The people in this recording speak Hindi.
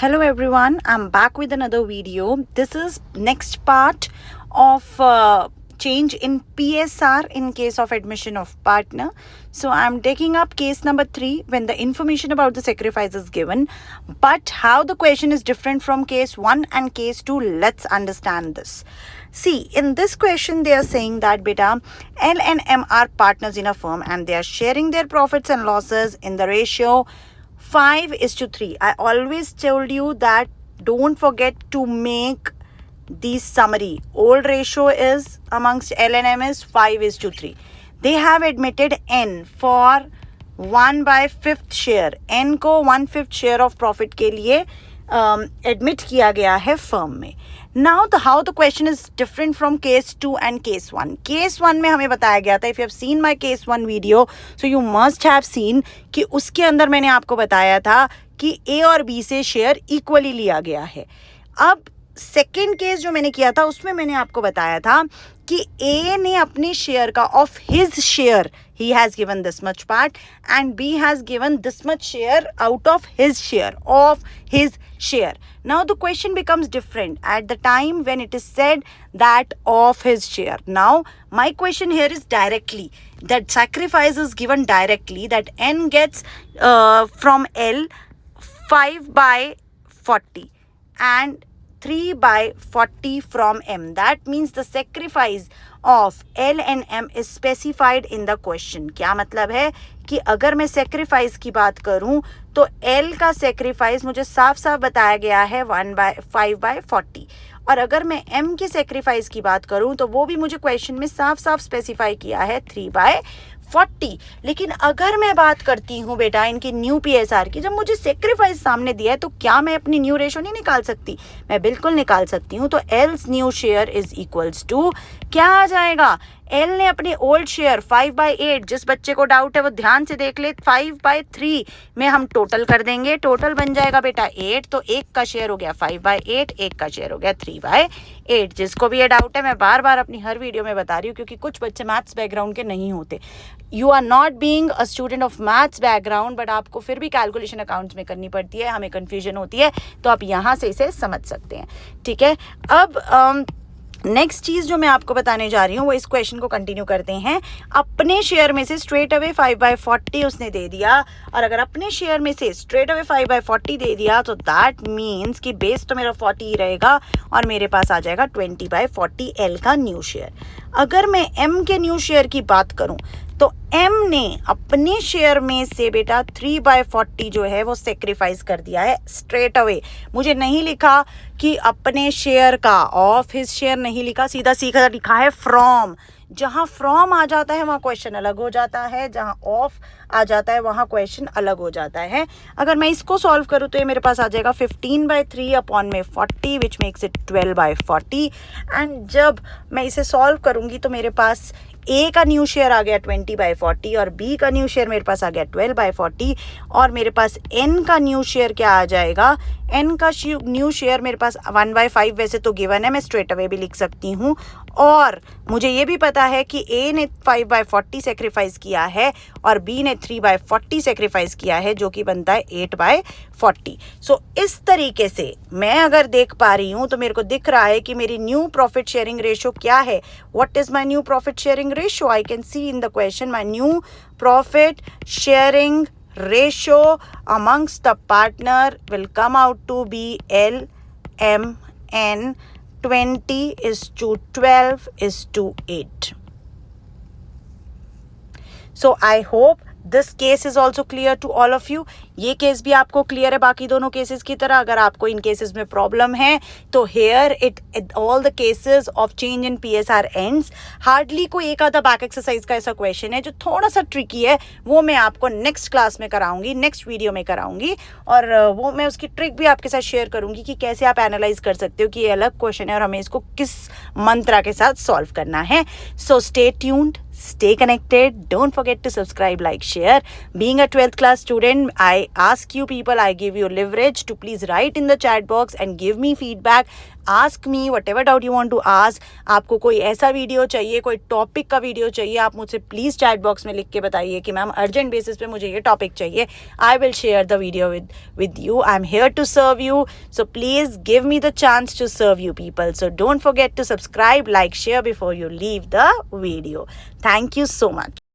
Hello everyone, I'm back with another video. This is next part of change in PSR in case of admission of partner. So I'm taking up case number 3 when the information about the sacrifice is given. But how the question is different from case 1 and case 2, let's understand this. See, in this question they are saying that beta L and M are partners in a firm and they are sharing their profits and losses in the ratio 5:3. I always told you that don't forget to make the summary. Old ratio is amongst L and M is 5:3. They have admitted N for 1/5 share. N को 1/5 share of profit के लिए admit किया गया है firm में. Now how the question is different from case 2 and case 1. Case 1 में हमें बताया गया था, if you have seen my case 1 video, so you must have seen कि उसके अंदर मैंने आपको बताया था कि A और B से शेयर इक्वली लिया गया है. अब सेकेंड केस जो मैंने किया था उसमें मैंने आपको बताया था कि A ने अपने शेयर का of his share he has given this much part and B has given this much share out of his share of his share. Now the question becomes different at the time when it is said that of his share. Now my question here is directly that sacrifice is given directly that N gets from L 5/40 and 3/40 from M. That means the sacrifice of L and M is specified in the question. क्या मतलब है कि अगर मैं sacrifice की बात करूं तो L का sacrifice मुझे साफ साफ बताया गया है 5/40 और अगर मैं M के sacrifice की बात करूं तो वो भी मुझे question में साफ साफ specify किया है 3/40. लेकिन अगर मैं बात करती हूँ बेटा इनकी न्यू PSR की, जब मुझे सेक्रीफाइस सामने दिया है तो क्या मैं अपनी न्यू रेशो नहीं निकाल सकती? मैं बिल्कुल निकाल सकती हूँ. तो L's new share is equals to क्या आ जाएगा? L ने अपने ओल्ड शेयर 5/8, जिस बच्चे को डाउट है वो ध्यान से देख ले, 5/3 में हम टोटल कर देंगे. टोटल बन जाएगा बेटा 8. तो एक का शेयर हो गया 5/8, एक का शेयर हो गया 3/8. जिसको भी ये डाउट है मैं बार बार अपनी हर वीडियो में बता रही हूँ क्योंकि कुछ बच्चे मैथ्स बैकग्राउंड के नहीं होते. You are not being a student of maths background but आपको फिर भी कैलकुलेशन अकाउंट्स में करनी पड़ती है, हमें कन्फ्यूजन होती है, तो आप यहाँ से इसे समझ सकते हैं. ठीक है. अब नेक्स्ट चीज़ जो मैं आपको बताने जा रही हूँ वो इस क्वेश्चन को कंटिन्यू करते हैं. अपने शेयर में से स्ट्रेट अवे 5/40 उसने दे दिया और अगर अपने शेयर में से स्ट्रेट अवे 5/40 दे दिया तो दैट मीन्स कि बेस तो मेरा 40 ही रहेगा और मेरे पास आ जाएगा 20/40 L का न्यू शेयर. अगर मैं M के न्यू शेयर की बात करूँ तो M ने अपने शेयर में से बेटा 3/40 जो है वो सेक्रीफाइस कर दिया है स्ट्रेट अवे. मुझे नहीं लिखा कि अपने शेयर का, ऑफ हिज शेयर नहीं लिखा, सीधा सीधा लिखा है फ्रॉम. जहाँ फ्रॉम आ जाता है वहाँ क्वेश्चन अलग हो जाता है, जहाँ ऑफ आ जाता है वहाँ क्वेश्चन अलग हो जाता है. अगर मैं इसको सॉल्व करूँ तो ये मेरे पास आ जाएगा 15/3 अपॉन में 40 विच मेक्स इट 12/40. एंड जब मैं इसे सॉल्व करूँगी तो मेरे पास A का न्यू शेयर आ गया 20/40 और B का न्यू शेयर मेरे पास आ गया 12/40 और मेरे पास N का न्यू शेयर क्या आ जाएगा? N का न्यू शेयर मेरे पास 1/5 वैसे तो गिवन है, मैं स्ट्रेट अवे भी लिख सकती हूँ. और मुझे ये भी पता है कि A ने 5/40 सेक्रीफाइस किया है और B ने 3/40 सेक्रीफाइस किया है जो कि बनता है 8/40. सो इस तरीके से मैं अगर देख पा रही हूँ तो मेरे को दिख रहा है कि मेरी न्यू प्रॉफिट शेयरिंग रेशो क्या है. What is my new profit sharing ratio? I can see in the question my new profit sharing ratio amongst the partner will come out to be L M N 20:12:8. So I hope this case is also clear to all of you. ये केस भी आपको क्लियर है बाकी दोनों केसेस की तरह. अगर आपको इन केसेस में प्रॉब्लम है तो here it all the cases of change in PSR ends. Hardly कोई एक आधा बैक एक्सरसाइज का ऐसा क्वेश्चन है जो थोड़ा सा ट्रिकी है, वो मैं आपको नेक्स्ट क्लास में कराऊंगी, नेक्स्ट वीडियो में कराऊंगी और वो मैं उसकी ट्रिक भी आपके साथ शेयर करूंगी कि कैसे आप एनालाइज कर सकते हो कि ये अलग क्वेश्चन है और हमें इसको किस मंत्रा के साथ सॉल्व करना है. So stay tuned, Stay connected. Don't forget to subscribe, like, share. Being a 12th class student, I ask you people, I give you leverage to please write in the chat box and give me feedback. Ask me whatever doubt you want to ask. आपको कोई ऐसा वीडियो चाहिए, कोई टॉपिक का वीडियो चाहिए, आप मुझसे प्लीज़ चैट बॉक्स में लिख के बताइए कि मैम अर्जेंट बेसिस पे मुझे ये टॉपिक चाहिए. I will share the video with you. I'm here to serve you. So please give me the chance to serve you people. So don't forget to subscribe, like, share before you leave the video. Thank you so much.